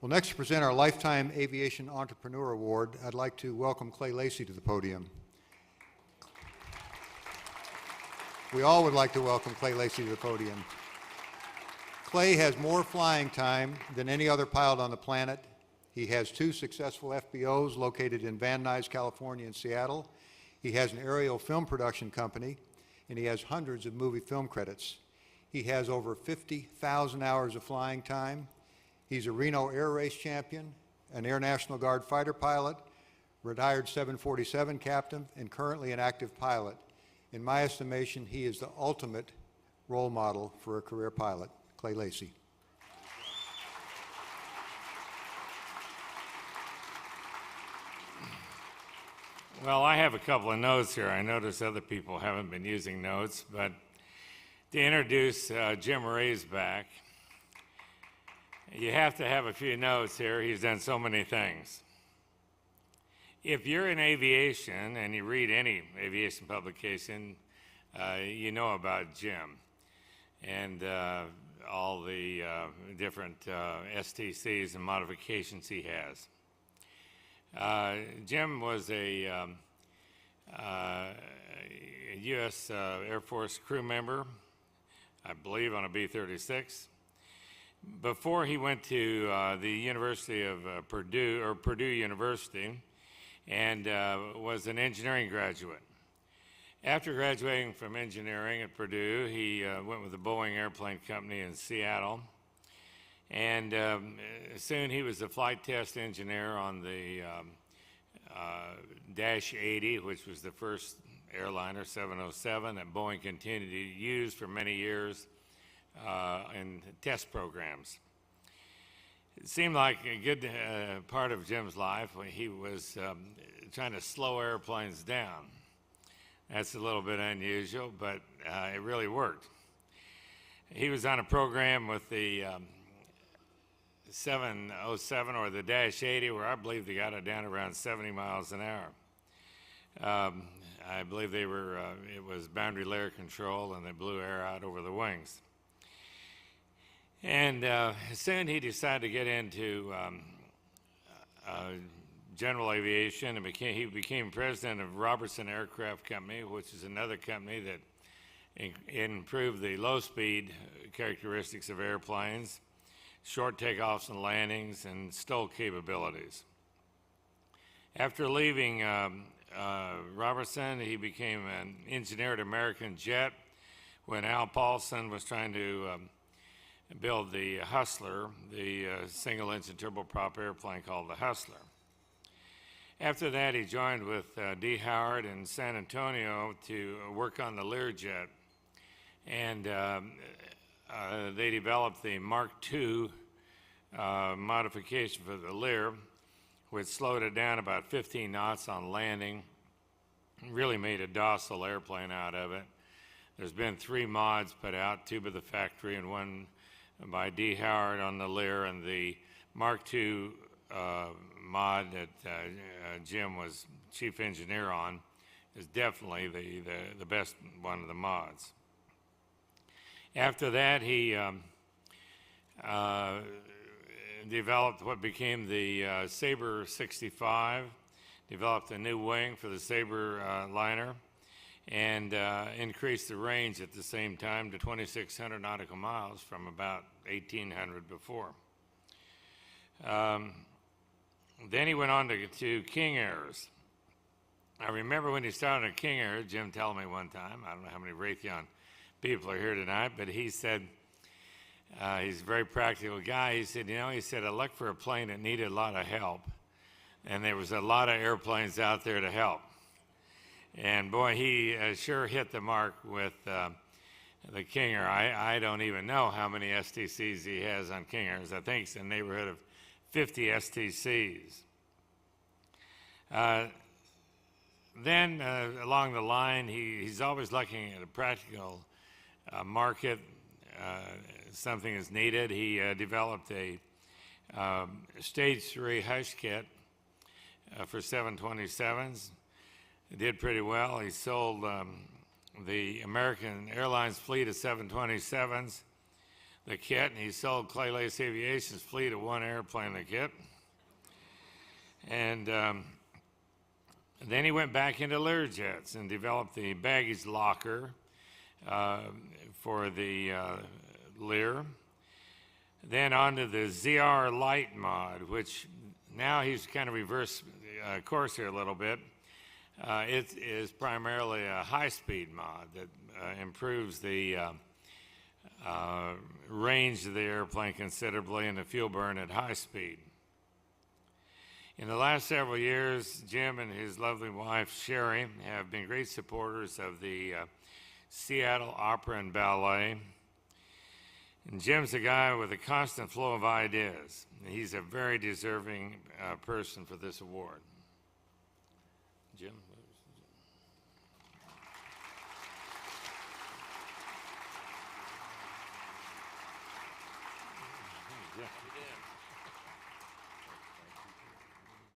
Well, next to present our Lifetime Aviation Entrepreneur Award, I'd like to welcome Clay Lacy to the podium. We all would like to welcome Clay Lacy to the podium. Clay has more flying time than any other pilot on the planet. He has 2 successful FBOs located in Van Nuys, California and Seattle. He has an aerial film production company, and he has hundreds of movie film credits. He has over 50,000 hours of flying time. He's a Reno Air Race champion, an Air National Guard fighter pilot, retired 747 captain, and currently an active pilot. In my estimation, he is the ultimate role model for a career pilot. Clay Lacy. Well, I have a couple of notes here. I notice other people haven't been using notes, but to introduce Jim Raisbeck, you have to have a few notes here. He's done so many things. If you're in aviation and you read any aviation publication, you know about Jim and all the different STCs and modifications he has. Jim was a U.S. Air Force crew member, I believe on a B-36. Before he went to the University of Purdue, or Purdue University, and was an engineering graduate. After graduating from engineering at Purdue, he went with the Boeing Airplane Company in Seattle, and soon he was a flight test engineer on the Dash 80, which was the first airliner, 707, that Boeing continued to use for many years in test programs. It seemed like a good part of Jim's life when he was trying to slow airplanes down. That's a little bit unusual, but it really worked. He was on a program with the 707 or the Dash 80, where I believe they got it down around 70 miles an hour. I believe they were, it was boundary layer control, and they blew air out over the wings. And soon he decided to get into general aviation, and he became president of Robertson Aircraft Company, which is another company that improved the low-speed characteristics of airplanes, short takeoffs and landings, and STOL capabilities. After leaving Robertson, he became an engineer at American Jet when Al Paulson was trying to build the Hustler, the single-engine turboprop airplane called the Hustler. After that, he joined with D. Howard in San Antonio to work on the Learjet, and they developed the Mark II modification for the Lear, which slowed it down about 15 knots on landing, really made a docile airplane out of it. There's been 3 mods put out, 2 by the factory and 1 by D. Howard on the Lear, and the Mark II mod that Jim was chief engineer on is definitely the best one of the mods. After that, he developed what became the Sabre 65, developed a new wing for the Sabre liner, and increased the range at the same time to 2,600 nautical miles from about 1,800 before. Then he went on to King Airs. I remember when he started at King Air, Jim told me one time, I don't know how many Raytheon people are here tonight, but he said, he's a very practical guy. He said, I looked for a plane that needed a lot of help, and there was a lot of airplanes out there to help. And boy, he sure hit the mark with the King Air. I don't even know how many STCs he has on King Airs. I think it's in the neighborhood of 50 STCs. Then along the line, he's always looking at a practical market. Something is needed. He developed a Stage 3 hush kit for 727s. It did pretty well. He sold the American Airlines fleet of 727s. the kit, and he sold Clay Lacy Aviation's fleet of one airplane, the kit. And then he went back into Learjets and developed the baggage locker for the Lear. Then onto the ZR Light mod, which now he's kind of reversed course here a little bit. It is primarily a high-speed mod that improves the range of the airplane considerably and the fuel burn at high speed. In the last several years, Jim and his lovely wife, Sherry, have been great supporters of the Seattle Opera and Ballet. And Jim's a guy with a constant flow of ideas. He's a very deserving person for this award. Jim?